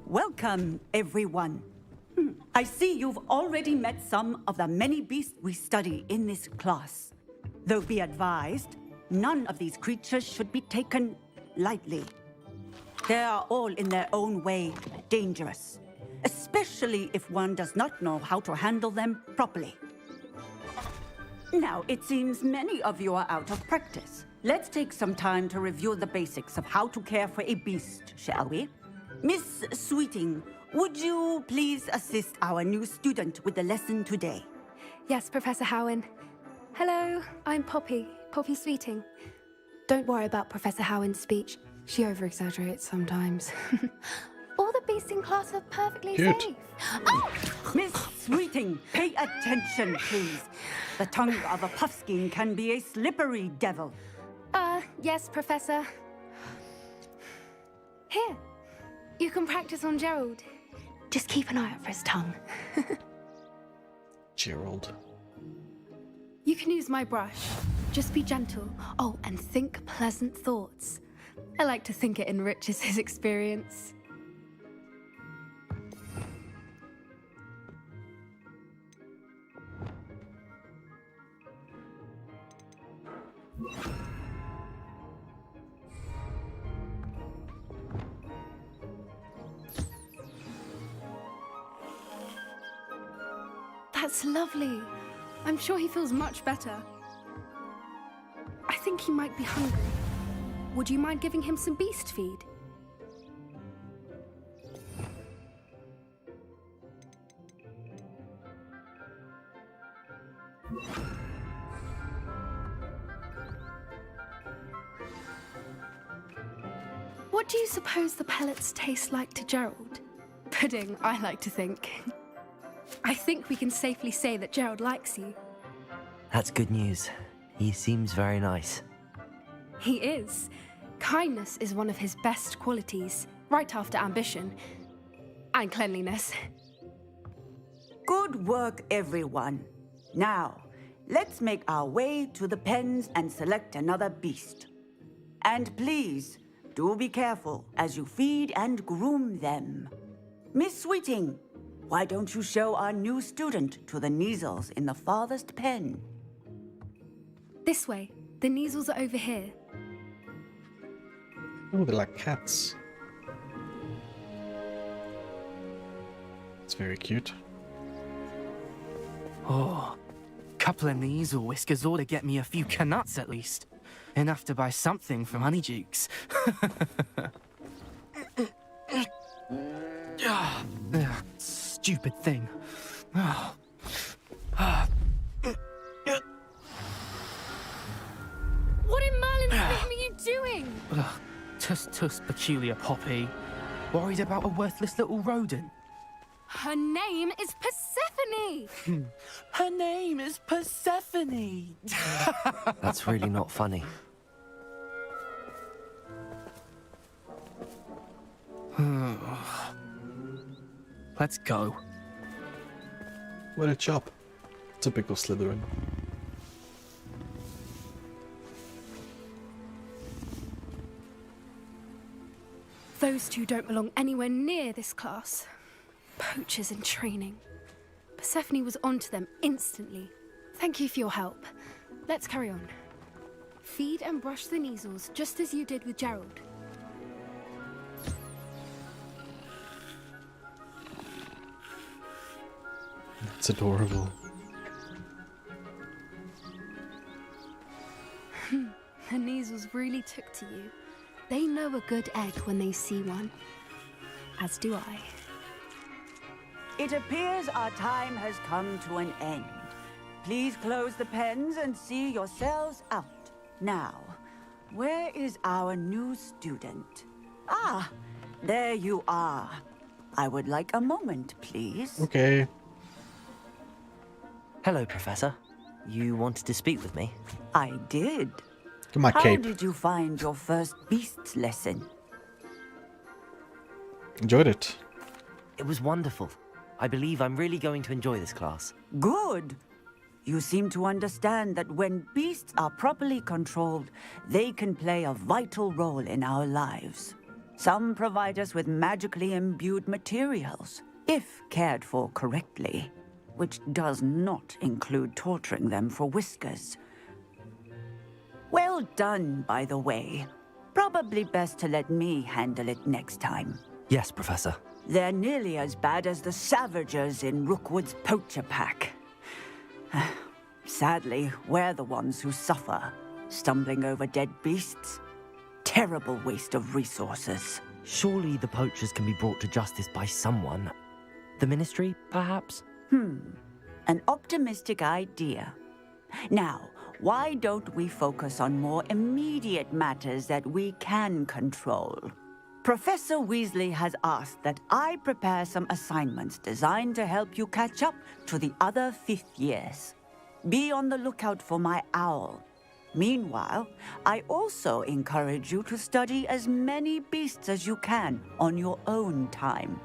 Welcome, everyone. I see you've already met some of the many beasts we study in this class. Though be advised, none of these creatures should be taken lightly. They are all in their own way dangerous, especially if one does not know how to handle them properly. Now, it seems many of you are out of practice. Let's take some time to review the basics of how to care for a beast, shall we? Miss Sweeting, would you please assist our new student with the lesson today? Yes, Professor Howen. Hello, I'm Poppy Sweeting. Don't worry about Professor Howen's speech. She over-exaggerates sometimes. All the beasts in class are perfectly safe. Oh! Miss Sweeting, pay attention, please. The tongue of a puffskein can be a slippery devil. Yes, Professor. Here, you can practice on Gerald. Just keep an eye out for his tongue. Gerald. You can use my brush. Just be gentle. Oh, and think pleasant thoughts. I like to think it enriches his experience. That's lovely. I'm sure he feels much better. I think he might be hungry. Would you mind giving him some beast feed? What do you suppose the pellets taste like to Gerald? Pudding, I like to think. I think we can safely say that Gerald likes you. That's good news. He seems very nice. He is. Kindness is one of his best qualities, right after ambition. And cleanliness. Good work, everyone. Now, let's make our way to the pens and select another beast. And please, do be careful as you feed and groom them. Miss Sweeting, why don't you show our new student to the Neasels in the farthest pen? This way. The Neasels are over here. Oh, they're like cats. It's very cute. Oh, couple of Neasel whiskers ought to get me a few canuts at least. Enough to buy something from Honeydukes. Stupid thing. What in Merlin's name are you doing? Tuss, peculiar Poppy. Worried about a worthless little rodent. Her name is Persephone! Her name is Persephone! That's really not funny. Let's go. What a chop. Typical Slytherin. Those two don't belong anywhere near this class. Poachers in training. Persephone was onto them instantly. Thank you for your help. Let's carry on. Feed and brush the Neasels just as you did with Gerald. It's adorable. The Neasels really took to you. They know a good egg when they see one. As do I. It appears our time has come to an end. Please close the pens and see yourselves out. Now, where is our new student? Ah, there you are. I would like a moment, please. Okay. Hello, Professor. You wanted to speak with me? I did. Get my How cape. did you find your first beasts lesson? Enjoyed it. It was wonderful. I believe I'm really going to enjoy this class. Good. You seem to understand that when beasts are properly controlled, they can play a vital role in our lives. Some provide us with magically imbued materials, if cared for correctly, which does not include torturing them for whiskers. Well done, by the way. Probably best to let me handle it next time. Yes, Professor. They're nearly as bad as the Savagers in Rookwood's poacher pack. Sadly, we're the ones who suffer, stumbling over dead beasts. Terrible waste of resources. Surely the poachers can be brought to justice by someone. The Ministry, perhaps? An optimistic idea. Now, why don't we focus on more immediate matters that we can control? Professor Weasley has asked that I prepare some assignments designed to help you catch up to the other fifth years. Be on the lookout for my owl. Meanwhile, I also encourage you to study as many beasts as you can on your own time.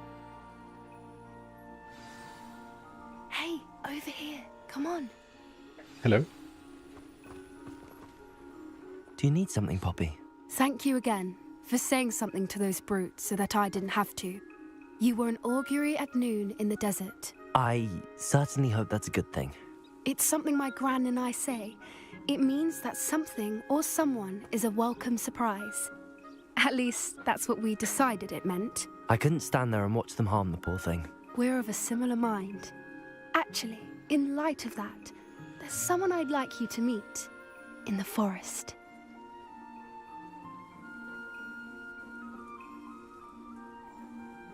Hey, over here. Come on. Hello? Do you need something, Poppy? Thank you again for saying something to those brutes so that I didn't have to. You were an augury at noon in the desert. I certainly hope that's a good thing. It's something my gran and I say. It means that something or someone is a welcome surprise. At least, that's what we decided it meant. I couldn't stand there and watch them harm the poor thing. We're of a similar mind. Actually, in light of that, there's someone I'd like you to meet. In the forest.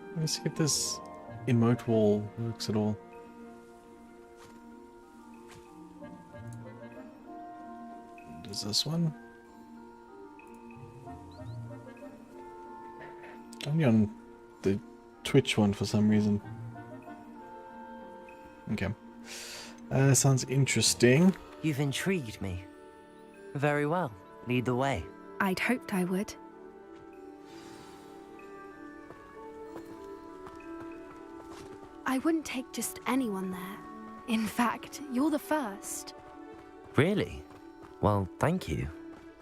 Let me see if this emote wall works at all. Does this one? Only on the Twitch one for some reason. Okay. Sounds interesting. You've intrigued me. Very well. Lead the way. I'd hoped I would. I wouldn't take just anyone there. In fact, you're the first. Really? Well, thank you,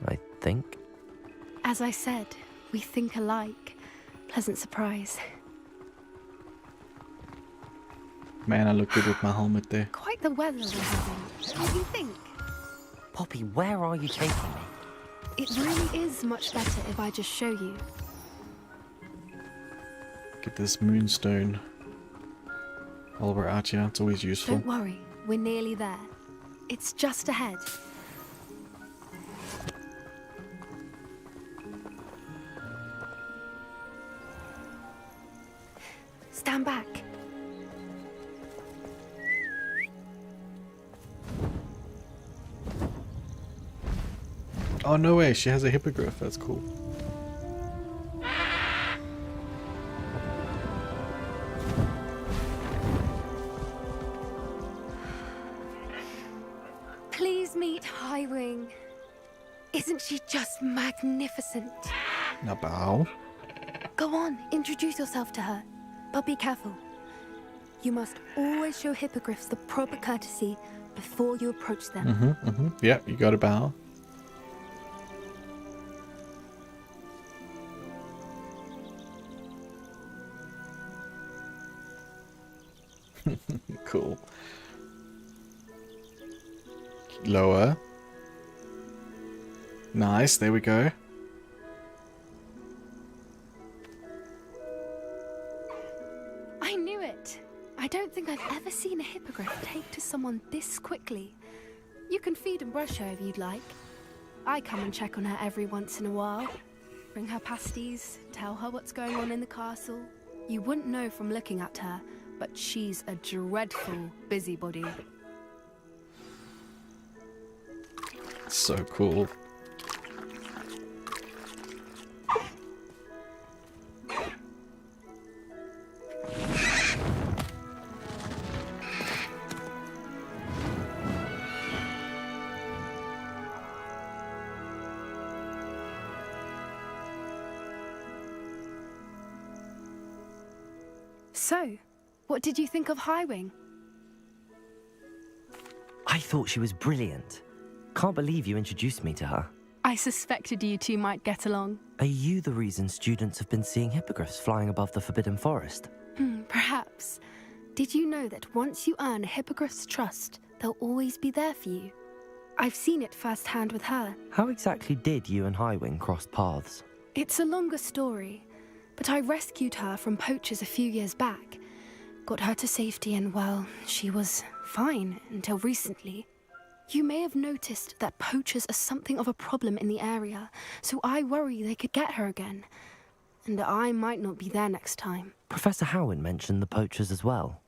I think. As I said, we think alike. Pleasant surprise. Man, I look good with my helmet there. Quite the weather we're having. What do you think? Poppy, where are you taking me? It really is much better if I just show you. Get this moonstone. While we're out here, it's always useful. Don't worry, we're nearly there. It's just ahead. Stand back. Oh, no way, she has a hippogriff, that's cool. Please meet Highwing. Isn't she just magnificent? Now bow. Go on, introduce yourself to her. But be careful. You must always show hippogriffs the proper courtesy before you approach them. Yeah, you gotta bow. Cool. Lower. Nice, there we go. I knew it. I don't think I've ever seen a hippogriff take to someone this quickly. You can feed and brush her if you'd like. I come and check on her every once in a while. Bring her pasties, tell her what's going on in the castle. You wouldn't know from looking at her, but she's a dreadful busybody. So cool. So, what did you think of Highwing? I thought she was brilliant. Can't believe you introduced me to her. I suspected you two might get along. Are you the reason students have been seeing hippogriffs flying above the Forbidden Forest? Perhaps. Did you know that once you earn a hippogriff's trust, they'll always be there for you? I've seen it firsthand with her. How exactly did you and Highwing cross paths? It's a longer story, but I rescued her from poachers a few years back. Got her to safety and, well, she was fine until recently. You may have noticed that poachers are something of a problem in the area, so I worry they could get her again. And I might not be there next time. Professor Howin mentioned the poachers as well.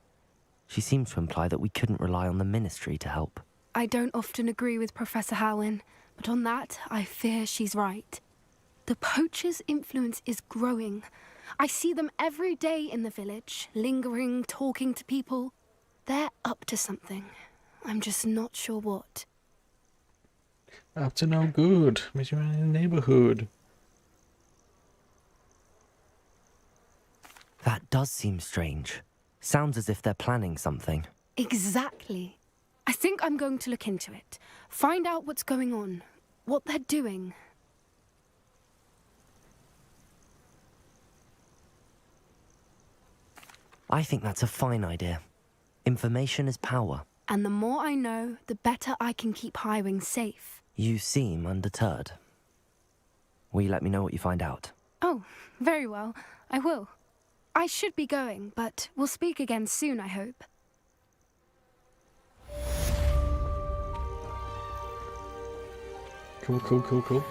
She seems to imply that we couldn't rely on the Ministry to help. I don't often agree with Professor Howin, but on that, I fear she's right. The poachers' influence is growing. I see them every day in the village, lingering, talking to people. They're up to something. I'm just not sure what. Up to no good. Meet you in the neighborhood. That does seem strange. Sounds as if they're planning something. Exactly. I think I'm going to look into it. Find out what's going on. What they're doing. I think that's a fine idea. Information is power. And the more I know, the better I can keep Highwing safe. You seem undeterred. Will you let me know what you find out? Oh, very well. I will. I should be going, but we'll speak again soon, I hope. Cool.